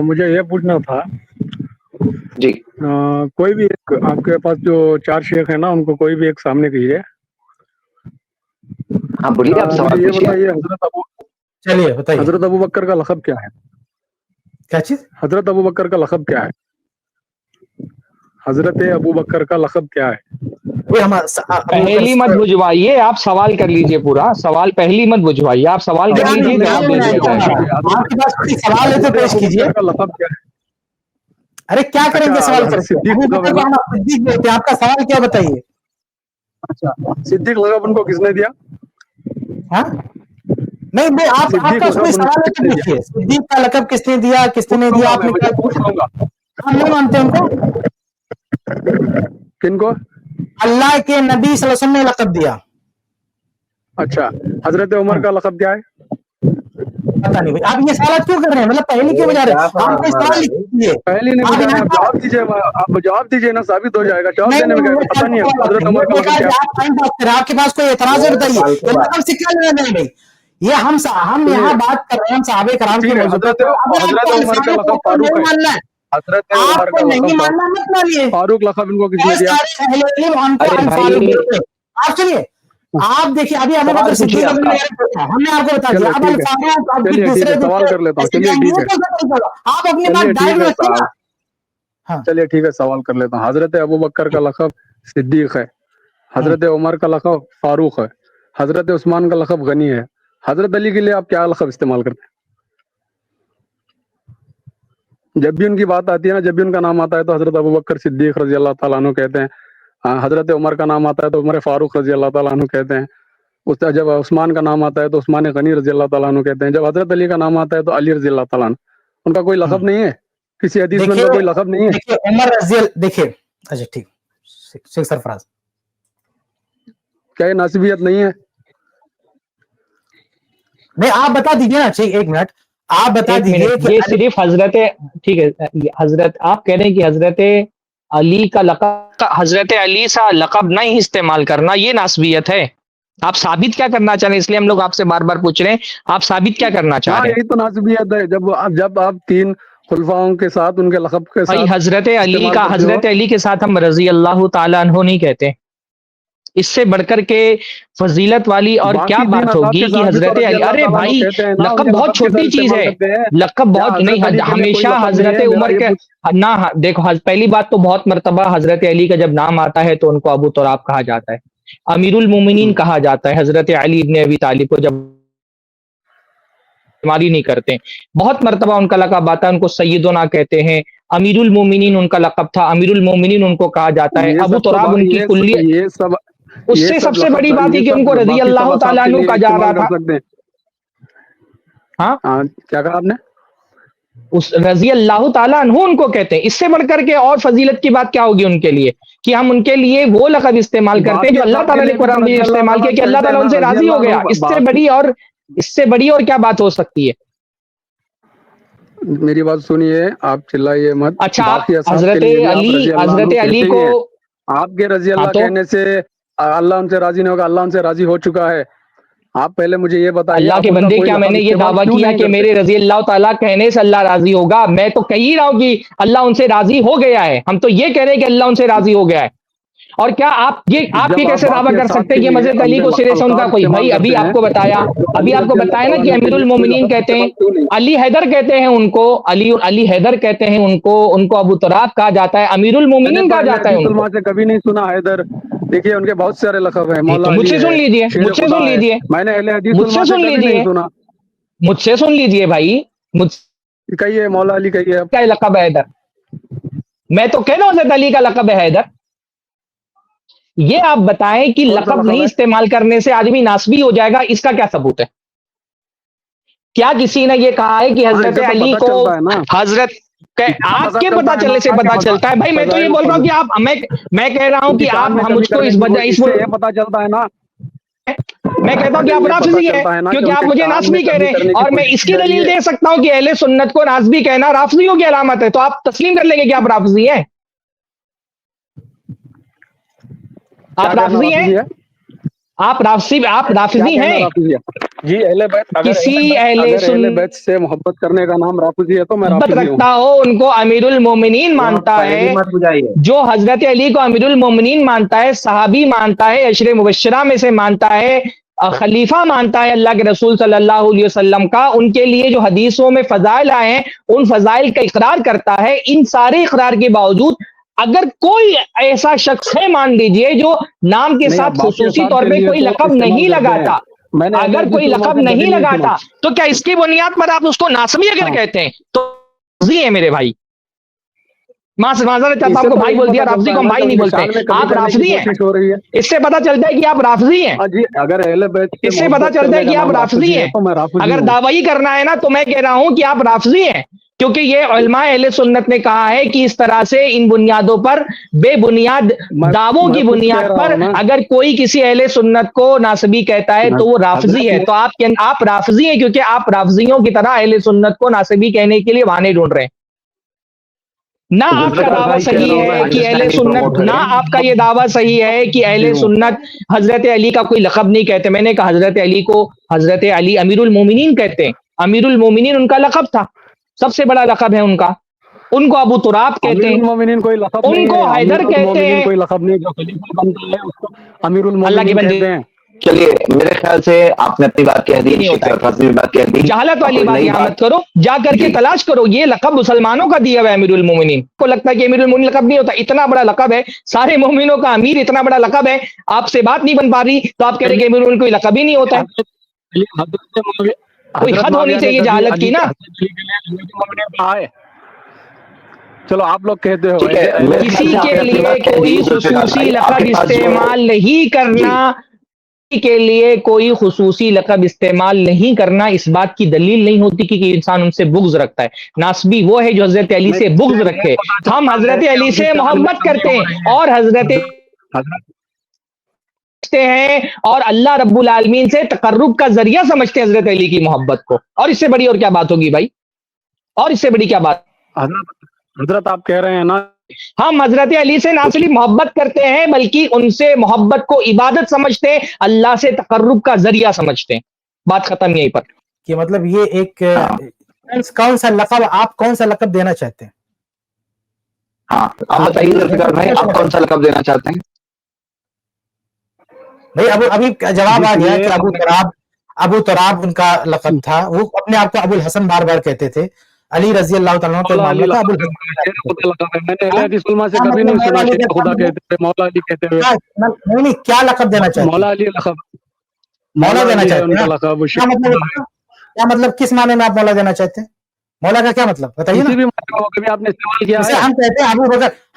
مجھے یہ پوچھنا تھا جی کوئی بھی ایک آپ کے پاس جو 4 شیخ ہیں نا ان کو کوئی بھی ایک سامنے کیجیے. ہاں بولیے آپ سوال مجھے یہ پوچھیے. بتائیے چلیے بتائیے حضرت ابو بکر کا لقب کیا ہے؟ کیا چیز؟ حضرت ابو بکر کا لقب کیا ہے؟ حضرت ابو بکر کا لقب کیا ہے؟ پہلی مت بجوائیے، آپ سوال کر لیجئے پورا سوال، پہلی مت بجوائیے، آپ سوال کر لیجئے، جواب دے دیا جائے گا. آپ کے پاس کوئی سوال ہے تو پیش ابو کیجیے. بکر کا لقب کیا ہے؟ ارے کیا کریں گے سوال کر کے؟ صدیق ابو لقب بکر ہے کو نا؟ ہم صدیق بولتے ہیں، آپ کا سوال کیا بتائیے؟ اچھا صدیق لقب ان کو کس نے دیا؟ ہاں نہیں نہیں، آپ صدیق کا اس میں لقب ان کو سوال ہے کس تو نے دیا؟ دیکھیے، صدیق کا لقب کس نے دیا، کس نے پوچھ نہیں لوں دیا، گا آپ میں، نے مجھے کیا پوچھ لوں گا. ہم نہیں مانتے ان کو. کن کو؟ اللہ کے نبی صلی اللہ علیہ وسلم نے لقب دیا. اچھا حضرت عمر کا لقب کیا ہے؟ پتا نہیں بھائی آپ یہ سوالات کیوں کر رہے ہیں، مطلب پہلی کیوں بجا رہے ہیں؟ آپ کوئی سوال لکھ دیجیے. پہلے نہیں آپ بجانا، یہاں آپ پر جواب دیجیے، آپ جواب دیجیے نا، ثابت ہو جائے گا. جواب نہیں دینے میں نہیں، کیا پتہ نہیں ہے حضرت عمر کا لقب کیا ہے؟ آپ ٹائم پاس کریں، آپ کے پاس کوئی اعتراض ہے بتائیے. یہ لقب سے کیا لینا دینا بھائی؟ یہ ہم یہاں بات کر رہے ہیں، ہم صحابہ کرام کے ٹھیک ہے. موضوع پر. حضرت عمر کا لقب فاروق ہے. حضرت عمر آپ کو کا نہیں لقب ماننا مت مانیے. فاروق لقب ان کو کس نے دیا؟ سارے اہل علم ہم کو ارے الفاروق بھائی بولتے ہیں. آپ سنیے، آپ دیکھیے ابھی ابو سوال بکر پوچھیے صدیق آپ کا. ہم نے آپ کو بتا دیا. چلے اب ٹھیک ہے، الفاروق آپ کی چلیے ٹھیک ہے، دوسرے سوال کر لیتا ہوں. ایسے چلیے جائیں گے، ٹھیک وہ ہے، کیسے کریں گے؟ آپ اپنی چلیے بات ٹھیک ڈائریکٹ ہے رکھیں نا. صاحب، ہاں چلیے ٹھیک ہے، سوال کر لیتا ہوں. حضرت ابو بکر کا لقب صدیق ہے، حضرت عمر کا لقب فاروق ہے، حضرت عثمان کا لقب غنی ہے. حضرت علی کے لیے آپ کیا لقب استعمال کرتے ہیں؟ جب بھی ان کی بات آتی ہے نا، جب بھی ان کا نام آتا ہے تو حضرت ابو بکر صدیق رضی اللہ تعالیٰ عنہ کہتے ہیں. حضرت عمر کا نام آتا ہے تو عمر فاروق رضی اللہ تعالیٰ عنہ کہتے ہیں. جب عثمان کا نام آتا ہے تو عثمان غنی رضی اللہ تعالیٰ عنہ کہتے ہیں. جب حضرت علی کا نام آتا ہے تو علی رضی اللہ تعالیٰ عنہ. ان کا کوئی لقب نہیں ہے؟ کسی حدیث میں ان کا کوئی لقب نہیں ہے؟ دیکھیے عمر رضی اللہ، دیکھیے اچھا ٹھیک، شیخ سرفراز کیا یہ ناسبیت نہیں ہے؟ نہیں آپ بتا دیجیے نا. ایک منٹ آپ بتا ایک دیجیے منٹ، کہ یہ صرف حضرت، ٹھیک ہے حضرت، آپ کہہ رہے ہیں کہ حضرت علی کا لقب، حضرت علی سا لقب نہیں استعمال کرنا یہ ناسبیت ہے. آپ ثابت کیا کرنا چاہ رہے ہیں؟ اس لیے ہم لوگ آپ سے بار بار پوچھ رہے ہیں، آپ ثابت کیا کرنا چاہ ہاں رہے ہیں؟ یہی تو ناسبیت ہے. جب آپ 3 خلفاؤں کے ساتھ ان کے لقب کے بھائی ساتھ حضرت علی استعمال کا، کرتے ہو. حضرت علی کے ساتھ ہم رضی اللہ تعالیٰ عنہ نہیں کہتے. اس سے بڑھ کر کے فضیلت والی اور کیا باقی 3 بات حضرات ہوگی کے کہ ساتھ بھی تو حضرت رضی علی، اللہ ارے تعالیٰ عنہ بھائی کہتے ہیں نا، ان لقب کے بہت لقب کے چھوٹی ساتھ چیز استعمال ہے. کرتے ہیں. لقب کیا بہت حضرت علی نہیں، کے لیے کوئی ہمیشہ لقب نہیں حضرت ہے؟ عمر میرا یہ کے نہ، دیکھو پہلی بات تو بہت مرتبہ حضرت علی کا جب نام آتا ہے تو ان کو ابو تراب کہا جاتا ہے، امیر المومنین کہا جاتا ہے. حضرت علی ابن ابی طالب کو جب بیماری نہیں کرتے، بہت مرتبہ ان کا لقب آتا ہے، ان کو سیدنا کہتے ہیں. امیر المومنین ان کا لقب تھا، امیر المومنین ان کو کہا جاتا ہے. یہ ابو سب تو تراب ان کی کلیت، اس یہ سے سب سب سے لقب بڑی بات یہ ہے کہ ان سب کو رضی باقی سب اللہ اصحاب تعالیٰ کے عنہ لیے کہا جا رہا استعمال کر تھا. سکتے ہیں. ہاں ہاں کیا کہا آپ نے؟ اس رضی اللہ تعالیٰ عنہ ان کو کہتے ہیں. اس سے بڑھ کر کے اور فضیلت کی بات کیا ہوگی ان کے لیے کہ ہم ان کے لیے وہ لقب استعمال کرتے ہیں باقی جو اللہ اصحاب کے تعالیٰ نے لیے بھی تو قرآن میں رضی اللہ استعمال تعالیٰ کیا کہ اللہ کہتے ہیں تعالیٰ ان نا، سے رضی راضی ہو اللہ گیا. عنہ. اس سے بڑی اور کیا بات ہو سکتی ہے؟ میری بات سنیے، آپ چلائیے مت. اچھا آپ باقی اصحاب کے حضرت لیے بھی آپ علی، رضی اللہ حضرت عنہ علی کہتے کو، ہی ہیں. آپ کے رضی ہاں اللہ تو کہنے سے اللہ ان سے راضی نہیں ہوگا، اللہ ان سے راضی ہو چکا ہے. آپ پہلے مجھے یہ بتائیے، اللہ آپ کے ان کا بندے کوئی کیا میں لقب نے یہ استعمال دعویٰ کیوں کیا نہیں کہ کرتے؟ میرے رضی اللہ تعالیٰ کہنے سے اللہ راضی ہوگا؟ میں تو کہہ ہی رہا ہوں کہ اللہ ان سے راضی ہو گیا ہے. ہم تو یہ کہہ رہے ہیں کہ اللہ ان سے راضی ہو گیا ہے. اور کیا آپ یہ جب آپ کیسے دعویٰ باقی کر اصحاب سکتے کے ہیں کہ لیے حضرت علی کو سرے سے ان کا القاب کوئی، استعمال بھائی ابھی کرتے ہیں آپ کو بتایا، تو ابھی علی آپ کو رضی اللہ بتایا نا تعالیٰ کہ عنہ کے امیر لیے کوئی المومنین لقب کہتے ہیں، استعمال کیوں نہیں؟ علی حیدر کہتے ہیں ان کو، علی حیدر کہتے ہیں ان کو ابو تراب کہا جاتا ہے، امیر میں نے المومنین تو کہا اہل جاتا ہے حدیث ان کو. علماء سے کبھی نہیں سنا حیدر. دیکھیے ان کے بہت سارے لقب ہیں، تو مولا مجھ علی سے سن ہے، لیجئے، شیر مجھ سے خدا سن ہے. لیجئے، میں نے اہل حدیث مجھ علماء سے سے سن کبھی نہیں لیجئے، سنا. مجھ سے سن لیجئے بھائی، مجھ کہیے مولا علی کہیے آپ. کا لقب ہے حیدر. میں تو کہہ رہا ہوں حضرت علی کا لقب ہے حیدر. یہ آپ بتائیں کہ کون سا لقب لقب نہیں ہے؟ استعمال کرنے سے آدمی ناسبی ہو جائے گا، اس کا کیا ثبوت ہے؟ کیا کسی نے یہ کہا ہے کہ ہاں حضرت اسے تو علی پتہ کو چلتا ہے نا، حضرت اسے تو آپ پتہ کے چلتا پتا ہے چلنے سے نا کہ پتا چلتا ہے؟ بھائی میں تو یہ بول رہا ہوں کہ آپ، میں کہہ رہا ہوں کہ آپ انتقال میں مجھ کبھی کو کرنے اس کی وجہ، اس سے یہ پتہ چلتا ہے نا. میں کہتا ہوں کہ اسے آپ یہ پتہ رافضی ہیں چلتا ہے نا کہ کیونکہ آپ مجھے انتقال میں ناسبی کہہ رہے کبھی ہیں، کرنے کی اور میں کوشش اس کی کی جا رہی دلیل ہے. دے سکتا ہوں کہ اہل سنت کو ناسبی کہنا رافضیوں کی علامت ہے. تو آپ تسلیم کر لیں گے کہ آپ رافضی ہیں؟ کیا آپ کہنا رافضی ہیں؟ رافضی ہے؟ آپ کیا رافضی کہنا ہیں؟ رافضی ہے؟ جی اہل بیت کسی اہل بیت سے محبت کرنے کا نام رافضی ہے تو میں محبت رافضی ہوں. رکھتا ہو ان کو امیر المومنین مانتا ہے, جو حضرت علی کو امیر المومنین مانتا ہے, صحابی مانتا ہے, عشر مبشرہ میں سے مانتا ہے, خلیفہ مانتا ہے اللہ کے رسول صلی اللہ علیہ وسلم کا, ان کے لیے جو حدیثوں میں فضائل آئے ہیں ان فضائل کا اقرار کرتا ہے. ان سارے اقرار کے باوجود اگر کوئی ایسا شخص ہے مان لیجئے جو نام کے نہیں، ساتھ آپ باقی خصوصی اثار طور کے پہ لیے کوئی تو لقب استعمال نہیں کرتے ہیں. لگاتا, میں نے اہل اگر کوئی حدیث علماء لقب سے نہیں کبھی لگاتا سنا. تو کیا اس کی بنیاد پر آپ اس کو ناسبی اگر ہاں. کہتے ہیں تو رافضی ہے میرے بھائی. معذرت چاہتا اس ہوں سے آپ کو تو بھائی یہی بول پتہ دیا, رافضی چلتا کو ہے ہم نا بھائی کہ نہیں ان کی بولتے, شان میں کمی آپ کرنے کی رافضی ہیں. کوشش ہو رہی ہے. اس سے پتہ چلتا ہے کہ آپ رافضی ہیں, ہاں جی, اگر اہل بیت سے اس سے پتہ محبت چلتا ہے کرنے کا کہ آپ نام رافضی رافضی ہے ہیں. تو میں رافضی اگر ہوں. دعوی کرنا ہے نا تو میں کہہ رہا ہوں کہ آپ رافضی ہیں, کیونکہ یہ علماء اہل سنت نے کہا ہے کہ اس طرح سے ان بنیادوں پر بے بنیاد دعووں میں کی خود کہہ بنیاد رہا پر ہوں نا. اگر کوئی کسی اہل سنت کو ناسبی کہتا ہے تو وہ رافضی ہے. حضرت تو آپ رافضی ہیں کیونکہ آپ رافضیوں کی طرح اہل سنت کو ناسبی کہنے کے لیے بہانے ڈھونڈ رہے ہیں. نہ آپ کا دعویٰ صحیح ہے کہ اہل سنت, نہ آپ کا یہ دعویٰ صحیح ہے کہ اہل سنت حضرت علی کا کوئی لقب نہیں کہتے. میں نے کہا حضرت علی کو حضرت علی امیر المومنین کہتے ہیں. امیر المومنین ان کا لقب تھا, سب سے بڑا لقب ہے ان کا. ان کو ابو تراب کہتے امیر ہیں, المومنین کوئی لقب ان نہیں کو ہے. امیر حیدر کہتے المومنین ہیں. کوئی لقب نہیں, جو خلیفہ بنتا ہے اس کو امیر اللہ کی المومنین بندی کہتے ہیں. چلیے میرے خیال سے آپ نے اپنی بات کہہ دی, نہیں ہوتا ہے. اپنی بات کہہ دی, جہالت اور والی کوئی بات نئی یہاں مت بات. کرو, جا کر کے جی تلاش کرو. یہ لقب مسلمانوں کا دیا ہوا ہے امیر المومنین. کو لگتا ہے کہ امیر المومنین لقب نہیں ہوتا, اتنا بڑا لقب ہے, سارے مومنوں کا امیر اتنا بڑا لقب ہے. آپ سے بات نہیں بن پا رہی تو آپ کہہ رہے کہ امیر المومنین کوئی لقب ہی نہیں ہوتا ہے. کوئی حضرت حد ہونی معاویہ نے چاہیے کبھی جہالت علی کی نا. حضرت علی کے لیے امیر المومنین کہا ہے. چلو آپ لوگ کہتے ہو ٹھیک ہے, اہل میرے خیال کسی سے آپ کے نے اپنی لیے بات کہہ دی. کوئی ذوالفقار خصوصی بھائی آپ لقب کے پاس جو استعمال نہیں کرنا, کے لیے کوئی خصوصی لقب استعمال نہیں کرنا اس بات کی دلیل نہیں ہوتی کہ انسان ان سے بغض رکھتا ہے. ناسبی وہ ہے جو حضرت علی نہیں, سے اس بغض یہ رکھے. پتا ہم چلتا ہے حضرت کہ علی ان کی سے شان میں محبت کمی کرتے ہو ہیں رہی ہے. اور حضرت حضرت ہیں اور اللہ رب العالمین سے تقرب کا ذریعہ سمجھتے ہیں حضرت علی کی محبت کو. اور اس سے بڑی اور کیا بات ہوگی بھائی, اور اس سے بڑی کیا بات. حضرت آپ کہہ رہے ہیں نا ہم حضرت علی سے نہ صرف محبت کرتے ہیں بلکہ ان سے محبت کو عبادت سمجھتے ہیں, اللہ سے تقرب کا ذریعہ سمجھتے ہیں. بات ختم یہیں پر. کہ مطلب یہ ایک ہاں کون سا لقب, آپ کون سا لقب دینا چاہتے ہیں؟ ہاں آپ بتائیے ذوالفقار بھائی, آپ کون سا لقب دینا چاہتے ہیں؟ بھائی ابھی جواب جی آ گیا سنیے. کہ ابو تراب ان کا لقب تھا. وہ اپنے آپ کو ابو الحسن بار بار کہتے تھے. علی رضی اللہ تعالیٰ کا ایک مولا علی معاملہ تھا, ابو لقب ہے, الحسن. شیر خدا لقب ہے. میں نے اہل ہاں؟ حدیث علماء سے کیا کبھی مطلب نہیں مولا سنا علی شیر کا, کیا خدا مطلب کہتے ہوئے, مولا علی کہتے ہوئے. نہیں, کیا لقب دینا چاہتے مولا ہیں؟ علی لقب, مولا مولا دینا علی ہے چاہتے ان ہیں کا نا. لقب. کیا مطلب, کیا مطلب, کس معنی میں آپ مولا دینا چاہتے ہیں؟ مولا کا کیا مطلب بتائیے نا. کسی بھی معنی میں کبھی آپ نے استعمال کیا جیسے ہے.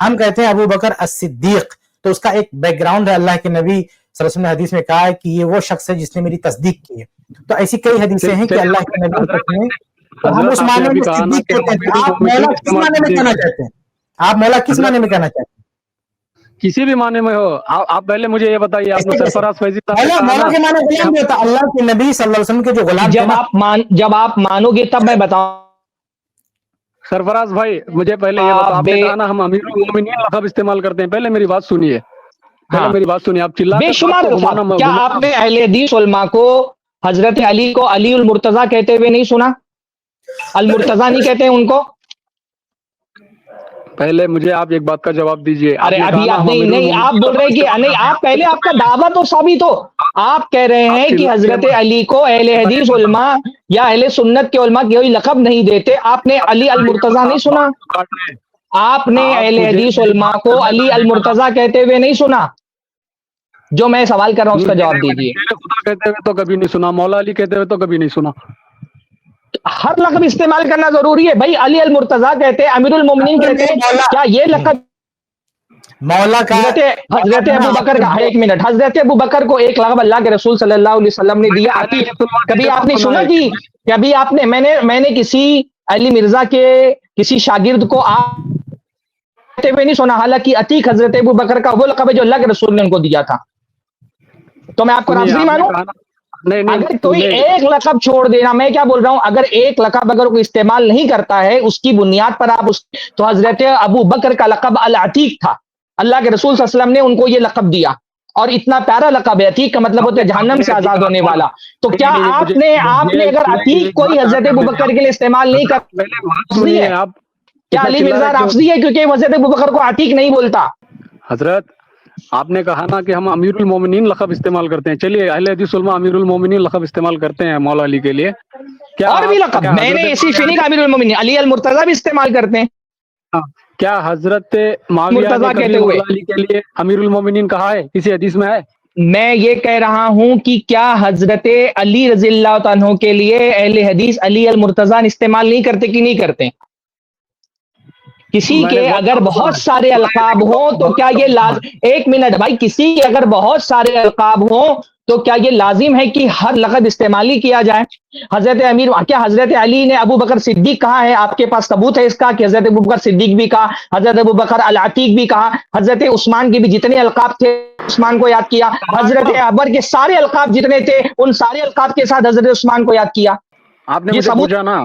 ہم کہتے ہیں ابو بکر الصدیق, تو اس کا ایک بیک گراؤنڈ ہے. اللہ کے نبی صلی اللہ علیہ وسلم نے حدیث میں کہا ہے کہ یہ وہ شخص ہے جس نے میری تصدیق کی ہے. تو ایسی کئی حدیثیں ہیں کہ اللہ کے نبی نے, تو ہم اس حضرت آپ نے معنی ابھی میں کہا نا صدیق کہ ہم کہتے ہیں. امیر تو آپ مولا المومنین کس استعمال معنی میں کرتے کہنا ہیں. چاہتے ہیں؟ آپ مولا کس معنی میں کہنا چاہتے ہیں؟ کسی بھی معنی میں ہو. آپ پہلے مجھے یہ بتائیے, آپ نے ایسے کیسے؟ سرفراز فیضی صاحب نے کہا مولا نا کے معنی کہ غلام بھی ہوتا. اللہ کے نبی صلی اللہ علیہ وسلم کے جو غلام تھے نا. جب آپ مانو گے تب میں بتاؤں. سرفراز بھائی مجھے پہلے یہ بتاؤ, آپ نے کہا نا ہم امیر المومنین لقب استعمال کرتے ہیں. پہلے میری بات سنیے, ہاں, آپ چلا بے کر بات شمار کو الفاظ. گھمانا کیا آپ نے اہل حدیث علماء کو حضرت علی کو علی المرتضیٰ کہتے ہوئے نہیں سنا؟ المرتضیٰ نہیں کہتے ہیں ان کو؟ پہلے مجھے آپ ایک بات کا جواب دیجئے. آپ ارے نے کہا ابھی نا آپ ہم امیر نہیں, آپ المومنین بول لقب رہے کہ استعمال نہیں, کرتے ہیں. آپ پہلے آپ کا دعویٰ تو ثابت ہو. آپ کہہ رہے ہیں کہ حضرت علی کو اہل حدیث علماء یا اہل سنت کے علماء کوئی لقب نہیں دیتے. آپ نے علی المرتضیٰ نہیں سنا؟ آپ نے اہل مجھے حدیث میری علماء بات کو کرنے علی کا ایک المرتضیٰ کہتے ہوئے نہیں سنا؟ جو میں سوال کر رہا ہوں اس کا جواب میں نے دیجیے. شیر خدا کہتے ہوئے تو کبھی نہیں سنا, مولا علی کہتے ہوئے تو کبھی نہیں سنا. ہر لقب استعمال کرنا ضروری ہے بھائی. علی المرتضیٰ کہتے ہیں, امیر المومنین کہتے ہیں, کیا یہ لقب مولا کا حضرت ابو بکر کا, ایک منٹ, حضرت ابو بکر کو ایک لقب اللہ کے رسول صلی اللہ علیہ وسلم نے دیا, عتیق. کبھی آپ نے سنا کہ کبھی آپ نے, میں نے کسی علی مرزا کے کسی شاگرد کو کہتے ہوئے نہیں سنا, حالانکہ عتیق حضرت ابو بکر کا وہ لقب ہے جو اللہ کے رسول نے ان کو دیا تھا. تو میں آپ کو سنیے, رافضی آپ نے مانوں؟ کہا نا, نہیں اگر کوئی نہیں, ایک لقب چھوڑ دینا, میں کیا بول رہا ہوں, اگر ایک لقب اگر کوئی استعمال نہیں کرتا ہے اس کی بنیاد پر آپ تو حضرت ابو بکر کا لقب العتیق تھا. اللہ کے رسول صلی اللہ علیہ وسلم نے ان کو یہ لقب دیا, اور اتنا پیارا لقب ہے عتیق کا مطلب ہوتا ہے جہنم سے آزاد ہونے والا. تو کیا آپ نے اگر عتیق کوئی حضرت ابوبکر کے لیے استعمال نہیں کر آپ کیا علی مرزا رافضی ہے کیونکہ حضرت ابوبکر کو عتیق نہیں بولتا؟ حضرت آپ نے کہا نا کہ ہم امیر المومنین لقب استعمال کرتے ہیں. چلیے اہل حدیث علماء امیر المومنین لقب استعمال کرتے ہیں مولا علی کے لیے. کیا اور بھی لقب میں نے اسی فنی کا امیر المومنین علی المرتضیٰ بھی استعمال کرتے ہیں. کیا حضرت معاویہ نے کبھی مولا علی کے لیے امیر المومنین کہا ہے؟ کسی حدیث میں ہے؟ میں یہ کہہ رہا ہوں کہ کیا حضرت علی رضی اللہ عنہ کے لیے اہل حدیث علی المرتضیٰ استعمال نہیں کرتے کہ نہیں کرتے؟ کسی کے اگر بہت سارے القاب ہوں تو کیا یہ ایک منٹ بھائی، کسی کے اگر بہت سارے القاب ہوں تو کیا یہ لازم ہے کہ ہر لقب استعمال ہی کیا جائے؟ کیا حضرت علی نے ابو بکر صدیق کہا ہے؟ آپ کے پاس ثبوت ہے اس کا کہ حضرت ابو بکر صدیق بھی کہا، حضرت ابو بکر العتیق بھی کہا، حضرت عثمان کے بھی جتنے القاب تھے عثمان کو یاد کیا، حضرت عمر کے سارے القاب جتنے تھے ان سارے القاب کے ساتھ حضرت عثمان کو یاد کیا. آپ نے مجھے پوچھا نا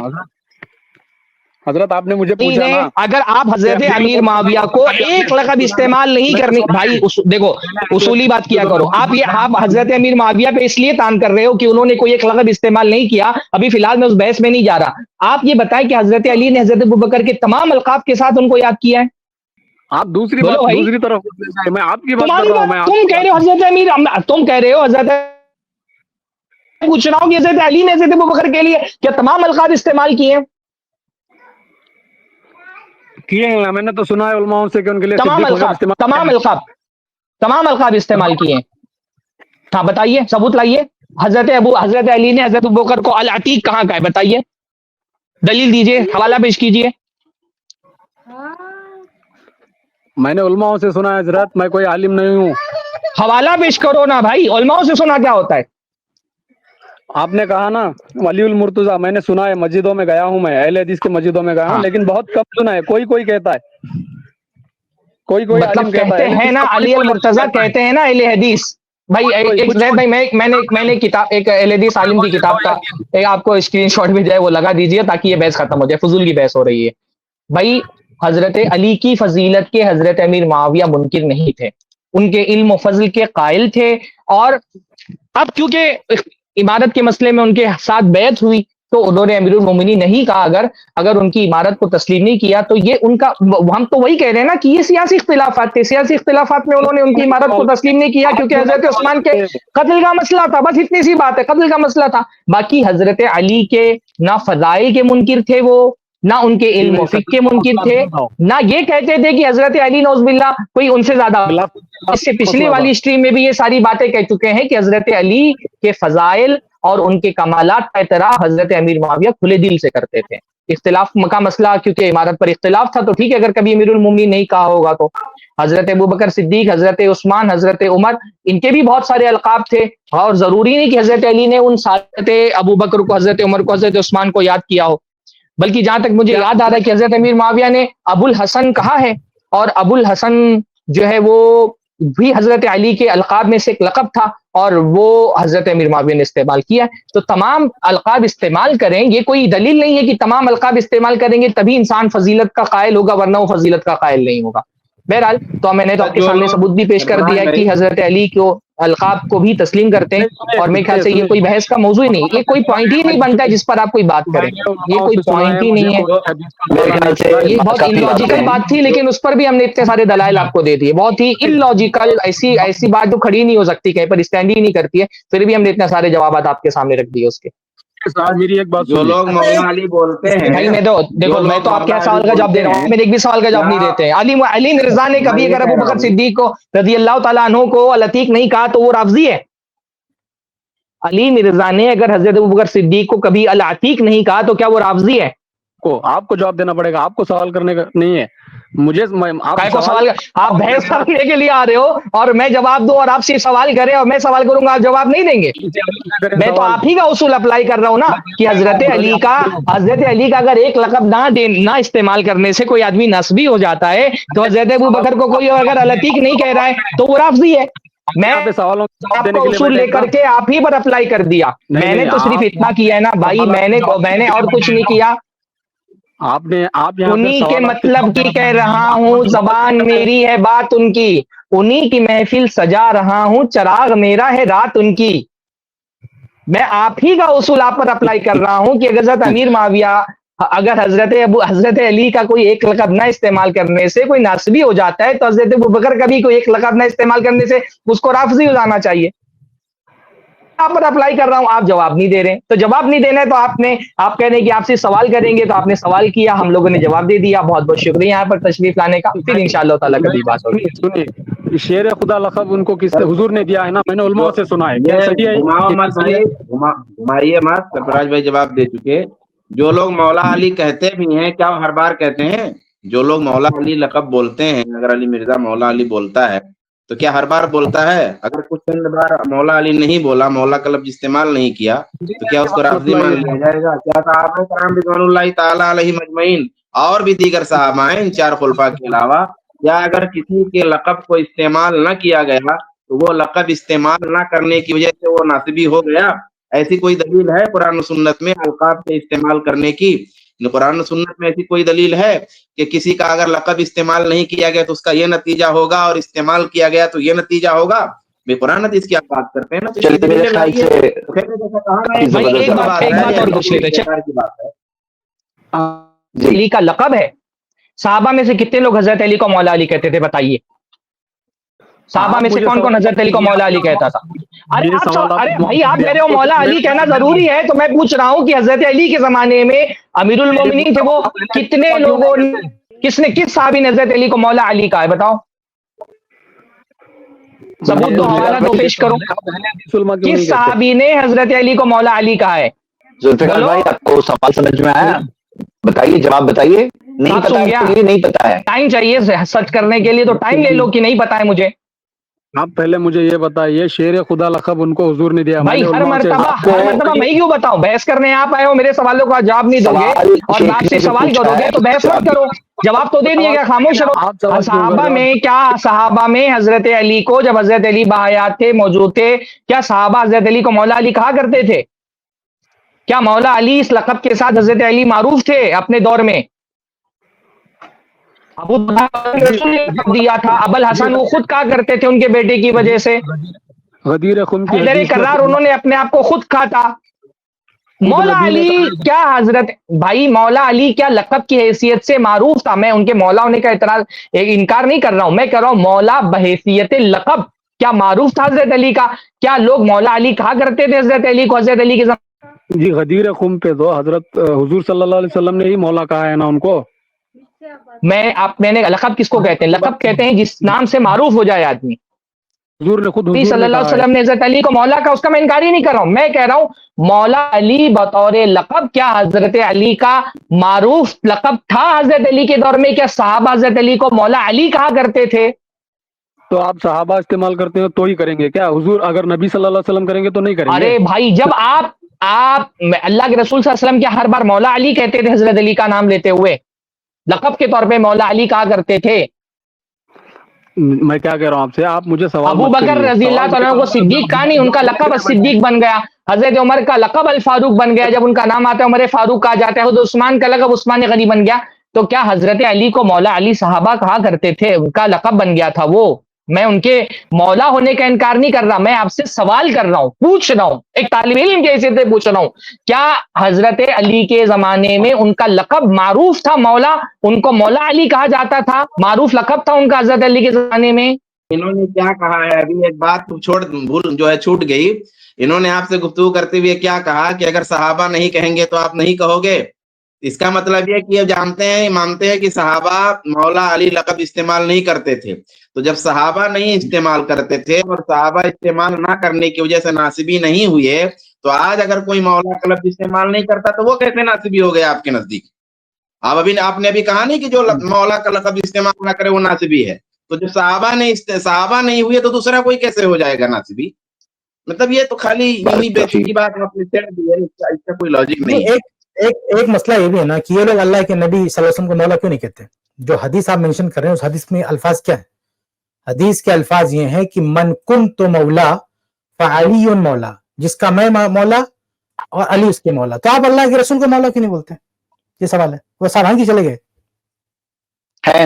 حضرت، آپ نے مجھے پوچھا نا اگر آپ حضرت امیر معاویہ کو ایک لقب استعمال نہیں کرنی، بھائی دیکھو اصولی بات کیا کرو. آپ حضرت امیر معاویہ پہ اس لیے تان کر رہے ہو کہ انہوں نے کوئی ایک لقب استعمال نہیں کیا. ابھی فی الحال میں اس بحث میں نہیں جا رہا. آپ یہ بتائیں کہ حضرت علی نے حضرت ابوبکر کے تمام القاب کے ساتھ ان کو یاد کیا ہے؟ آپ دوسری طرف میں آپ کی بات کر رہا ہوں. تم کہہ رہے ہو حضرت امیر، تم کہہ رہے ہو حضرت، پوچھ رہا ہوں کہ حضرت علی نے حضرت ابوبکر کے لیے کیا تمام القاب استعمال کیے ہیں؟ کیے ہیں. میں نے تو سنا ہے علماء سے کہ ان کے لیے تمام القاب استعمال کیے ہیں. ہاں بتائیے، ثبوت لائیے. حضرت علی نے حضرت ابوبکر کو العتیق کہاں کا ہے بتائیے، دلیل دیجئے، حوالہ پیش کیجئے. میں نے علماء سے سنا ہے حضرت، میں کوئی عالم نہیں ہوں. حوالہ پیش کرو نا بھائی، علماء سے سنا کیا ہوتا ہے؟ آپ نے کہا نا علی المرتضیٰ، میں نے سنا ہے، مسجدوں میں گیا ہوں، میں اہل حدیث کے مسجدوں میں گیا ہوں، لیکن بہت کم سنا ہے. کوئی کہتا ہے، کوئی مطلب کہتے ہیں نا علی المرتضیٰ کہتے ہیں نا اہل حدیث. بھائی میں نے کتاب ایک اہل حدیث عالم کی کتاب کا ایک آپ کو اسکرین شاٹ بھی جائے وہ لگا دیجئے تاکہ یہ بحث ختم ہو جائے، فضول کی بحث ہو رہی ہے. بھائی حضرت علی کی فضیلت کے حضرت امیر معاویہ منکر نہیں تھے، ان کے علم و فضل کے قائل تھے. اور اب کیونکہ عمارت کے مسئلے میں ان کے ساتھ بیعت ہوئی تو انہوں نے امیر المومنین نہیں کہا. اگر ان کی عمارت کو تسلیم نہیں کیا تو یہ ان کا، ہم تو وہی کہہ رہے ہیں نا کہ یہ سیاسی اختلافات تھے. سیاسی اختلافات میں انہوں نے ان کی عمارت کو تسلیم نہیں کیا کیونکہ حضرت عثمان کے قتل کا مسئلہ تھا. بس اتنی سی بات ہے، قتل کا مسئلہ تھا. باقی حضرت علی کے نہ فضائل کے منکر تھے وہ، نہ ان کے علم و فقہ کے منکر تھے، نہ یہ کہتے تھے کہ حضرت علی نعوذ باللہ کوئی ان سے زیادہ. اس سے پچھلی والی اسٹریم میں بھی یہ ساری باتیں کہہ چکے ہیں کہ حضرت علی کے فضائل اور ان کے کمالات کا اعتراف حضرت امیر معاویہ کھلے دل سے کرتے تھے. اختلاف کا مسئلہ کیونکہ عمارت پر اختلاف تھا تو ٹھیک ہے، اگر کبھی امیر المومنین نہیں کہا ہوگا تو. حضرت ابوبکر صدیق، حضرت عثمان، حضرت عمر، ان کے بھی بہت سارے القاب تھے اور ضروری نہیں کہ حضرت علی نے ان حضرت ابوبکر کو، حضرت عمر کو، حضرت عثمان کو یاد کیا ہو. بلکہ جہاں تک مجھے یاد آ رہا ہے کہ حضرت امیر معاویہ نے ابو الحسن کہا ہے، اور ابو الحسن جو ہے وہ بھی حضرت علی کے القاب میں سے ایک لقب تھا اور وہ حضرت امیر معاویہ نے استعمال کیا. تو تمام القاب استعمال کریں، یہ کوئی دلیل نہیں ہے کہ تمام القاب استعمال کریں گے تبھی انسان فضیلت کا قائل ہوگا ورنہ وہ فضیلت کا قائل نہیں ہوگا. بہرحال تو میں نے تو آپ کے سامنے ثبوت بھی پیش کر دیا کہ حضرت علی کو القاب کو بھی تسلیم کرتے ہیں، اور میرے خیال سے یہ کوئی بحث کا موضوع ہی نہیں، یہ کوئی پوائنٹ ہی نہیں بنتا ہے جس پر آپ کوئی بات کریں. یہ کوئی پوائنٹ ہی نہیں ہے، یہ بہت ان لاجیکل بات تھی لیکن اس پر بھی ہم نے اتنے سارے دلائل آپ کو دے دیے. بہت ہی ان لاجیکل، ایسی بات جو کھڑی نہیں ہو سکتی، کہیں پر اسٹینڈ ہی نہیں کرتی ہے، پھر بھی ہم نے اتنے سارے جوابات آپ کے سامنے رکھ دیے اس کے. میری ایک بات، جو لوگ مولانا علی بولتے ہیں، بھائی میں تو دیکھو، میں تو آپ کے سوال کا جواب دے رہا ہوں، میرے ایک بھی سوال کا جواب نہیں دیتے ہیں. علی مرزا نے کبھی اگر ابو بکر صدیق کو رضی اللہ تعالیٰ عنہ کو العتیق نہیں کہا تو وہ رافضی ہے؟ علی مرزا نے اگر حضرت ابو بکر صدیق کو کبھی العتیق نہیں کہا تو کیا وہ رافضی ہے؟ آپ کو جواب دینا پڑے گا، آپ کو سوال کرنے کا نہیں ہے. مجھے آپ بحث کرنے کے لیے آ رہے ہو اور میں جواب دوں اور آپ صرف سوال کریں اور میں سوال کروں گا آپ جواب نہیں دیں گے. میں تو آپ ہی کا اصول اپلائی کر رہا ہوں نا کہ حضرت علی کا اگر ایک لقب نہ استعمال کرنے سے کوئی آدمی نسبی ہو جاتا ہے تو حضرت ابو بکر کو کوئی اگر العتیق نہیں کہہ رہا ہے تو وہ رافضی ہے. میں آپ کا اصول لے کر کے آپ ہی پر اپلائی کر دیا. میں نے تو صرف اتنا کیا ہے نا بھائی، میں نے اور کچھ نہیں کیا. آپ انہی کے مطلب کی کہہ رہا ہوں، زبان میری ہے بات ان کی. انہی کی محفل سجا رہا ہوں، چراغ میرا ہے رات ان کی. میں آپ ہی کا اصول آپ پر اپلائی کر رہا ہوں کہ حضرت امیر معاویہ اگر حضرت علی کا کوئی ایک لقب نہ استعمال کرنے سے کوئی ناسبی ہو جاتا ہے تو حضرت ابوبکر کا بھی کوئی ایک لقب نہ استعمال کرنے سے اس کو رافضی ہو جانا چاہیے. آپ پر اپلائی کر رہا ہوں، آپ جواب نہیں دے رہے. تو جواب نہیں دینا ہے تو آپ کہہ رہے ہیں کہ آپ سے سوال کریں گے، تو آپ نے سوال کیا، ہم لوگوں نے جواب دے دیا. بہت بہت شکریہ یہاں پر تشریف لانے کا. پھر انشاءاللہ تعالیٰ کبھی بات ہوگی. سنیے، شیر خدا لقب ان کو کس حضور نے دیا ہے نا، میں نے علماء سے سنا ہے. کیا یہ صحیح ہے؟ گھماؤ مت بھائی، گھمائیے مت. سرفراز بھائی جواب دے چکے. جو لوگ مولا علی کہتے بھی ہیں، کیا وہ ہر بار کہتے ہیں؟ جو لوگ مولا علی لقب بولتے ہیں، اگر علی مرزا مولا علی بولتا ہے تو کیا ہر بار بولتا ہے؟ اگر کچھ چند بار مولا علی نہیں بولا، مولا کا لفظ استعمال نہیں کیا، تو کیا اس کو رافضی مان لیا جائے گا؟ کیا صحابہ کرام رضوان اللہ تعالیٰ علیہ مجمعین اور بھی دیگر صحابہ ہیں ان چار خلفاء کے علاوہ، یا اگر کسی کے لقب کو استعمال نہ کیا گیا تو وہ لقب استعمال نہ کرنے کی وجہ سے وہ ناسبی ہو گیا؟ ایسی کوئی دلیل ہے قرآن و سنت میں القاب کے استعمال کرنے کی؟ قرآن و سنت میں ایسی کوئی دلیل ہے کہ کسی کا اگر لقب استعمال نہیں کیا گیا تو اس کا یہ نتیجہ ہوگا اور استعمال کیا گیا تو یہ نتیجہ ہوگا؟ بے قرآن حدیث کی آپ بات کرتے ہیں نا، تو اس کی چلیے میرے دلیلیں خیال لائیے. سے تو کہتے ہیں جیسا کہا نا، بھائی ایک زبردست بات اور پوچھ لیتے ہیں. کی بات ہے. جی علی کا لقب ہے. صحابہ میں سے کتنے لوگ حضرت علی کو مولا علی کہتے تھے؟ بتائیے. صحابہ میں سے کون کون حضرت علی کو مولا علی کہتا تھا؟ ارے بھائی آپ کہہ رہے ہو مولا علی کہنا ضروری ہے، تو میں پوچھ رہا ہوں کہ حضرت علی کے زمانے میں امیر المومنین تھے وہ، کتنے لوگوں کس صحابی نے حضرت علی کو مولا علی کہا ہے؟ بتاؤ، ثبوت دو، حوالہ دو، پیش کرو. کس صحابی نے حضرت علی کو مولا علی کہا ہے؟ ذوالفقار بھائی، آپ کو سوال سمجھ میں آیا؟ بتائیے، جواب بتائیے. نہیں بات پتا سن ہے گیا. تو یہ نہیں پتا ہے. ٹائم چاہیے سرچ کرنے کے لیے، تو ٹائم لے لو کہ نہیں پتا ہے مجھے. آپ پہلے مجھے یہ بتائیے، شیر خدا لقب ان کو حضور نے دیا. میں بھائی نے ہر علماء سے مرتبہ میں کیوں بتاؤں؟ بحث کرنے آپ آئے ہو، میرے سوالوں کا جواب نہیں دو گے سوال اور شیخ آپ نے سے جو سوال پوچھا کرو گے ہے تو بحث مت کرو. جواب تو دے دیے گا، خاموش رہو. صحابہ میں حضرت علی کو، جب حضرت علی باحیات تھے، موجود تھے، کیا صحابہ حضرت علی کو مولا علی کہا کرتے تھے؟ کیا مولا علی اس لقب کے ساتھ حضرت علی معروف تھے اپنے دور میں؟ ابو رسول نے لقب دیا تھا. ابو الحسن وہ خود کہا کرتے تھے ان کے بیٹے کی وجہ سے. غدیر خم کی حیدر حدیث میں کرار انہوں نے اپنے آپ کو خود کہا تھا. خود مولا نبی نے علی کہا ہے. کیا حضرت بھائی مولا علی کیا لقب کی حیثیت سے معروف تھا؟ میں ان کے مولا ہونے کا انکار نہیں کر رہا ہوں، میں کہہ رہا ہوں مولا بحیثیت لقب کیا معروف تھا حضرت علی کا؟ کیا لوگ مولا علی کہا کرتے تھے حضرت علی کو حضرت علی کے زمانے؟ جی، غدیر خم پہ تو حضرت حضور صلی اللہ علیہ وسلم نے ہی مولا کہا ہے نا ان کو. میں نے لقب کس کو کہتے ہیں؟ لقب کہتے ہیں جس نام سے معروف ہو جائے آدمی. حضور نے خود نبی حضور صلی نے اللہ علیہ کہا ہے. وسلم نے حضرت علی کو مولا کا، اس کا میں انکار ہی نہیں کر رہا ہوں. میں کہہ رہا ہوں مولا علی بطور لقب کیا حضرت علی کا معروف لقب تھا حضرت علی کے دور میں؟ کیا صحابہ حضرت علی کو مولا علی کہا کرتے تھے؟ تو آپ صحابہ استعمال کرتے ہیں تو ہی کریں گے کیا؟ حضور اگر نبی صلی اللہ علیہ وسلم کریں گے تو نہیں کریں گے؟ ارے بھائی جب آپ اللہ کے رسول صلی اللہ علیہ وسلم کیا ہر بار مولا علی کہتے تھے حضرت علی کا نام لیتے ہوئے؟ لقب کے طور پہ مولا علی کہا کرتے تھے. میں کیا کہہ رہا ہوں آپ سے، آپ مجھے سوال ابو مت بکر کریے. رضی اللہ تعالیٰ کو صدیق کہا نہیں، ان کا لقب صدیق بن گیا. حضرت عمر کا لقب الفاروق بن گیا، جب ان کا نام آتا ہے عمر فاروق کہا جاتا ہے. خود عثمان کا لقب عثمان غنی بن گیا. تو کیا حضرت علی کو مولا علی صحابہ کہا کرتے تھے؟ ان کا لقب بن گیا تھا وہ. میں ان کے مولا ہونے کا انکار نہیں کر رہا، میں آپ سے سوال کر رہا ہوں، پوچھ رہا ہوں، ایک طالب علم کی حیثیت سے پوچھ رہا ہوں. کیا حضرت علی کے زمانے میں ان کا لقب معروف تھا مولا؟ ان کو مولا علی کہا جاتا تھا، معروف لقب تھا ان کا حضرت علی کے زمانے میں. انہوں نے کیا کہا ہے؟ ابھی ایک بات چھوٹ گئی. انہوں نے آپ سے گفتگو کرتے ہوئے کیا کہا کہ اگر صحابہ نہیں کہیں گے تو آپ نہیں کہو گے. اس کا مطلب یہ کہ جانتے ہیں، مانتے ہیں کہ صحابہ مولا علی لقب استعمال نہیں کرتے تھے. تو جب صحابہ نہیں استعمال کرتے تھے اور صحابہ استعمال نہ کرنے کی وجہ سے ناسبی نہیں ہوئے، تو آج اگر کوئی مولا کا لفظ استعمال نہیں کرتا تو وہ کیسے ناسبی ہو گیا آپ کے نزدیک؟ آپ نے ابھی کہا نہیں کہ جو مولا کا لقب استعمال نہ کرے وہ ناسبی ہے. تو جو صحابہ نہیں ہوئے تو دوسرا کوئی کیسے ہو جائے گا ناسبی؟ مطلب یہ تو خالی یہی بیسک کی بات آپ نے چھیڑ دی ہے، اس کا کوئی لاجک نہیں ہے. ایک مسئلہ یہ بھی ہے نا کہ یہ لوگ اللہ کے نبی صلی اللہ علیہ وسلم کو مولا کیوں نہیں کہتے؟ جو حدیث آپ مینشن کر رہے ہیں اس حدیث میں الفاظ کیا ہے؟ حدیث کے الفاظ یہ ہیں کہ من کنت مولا فعلی مولا، جس کا میں مولا اور علی اس کے مولا. تو آپ اللہ کے رسول کو مولا کیوں نہیں بولتے؟ یہ سوال ہے. وہ سوال کی چلے گئے ہے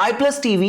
iPlus TV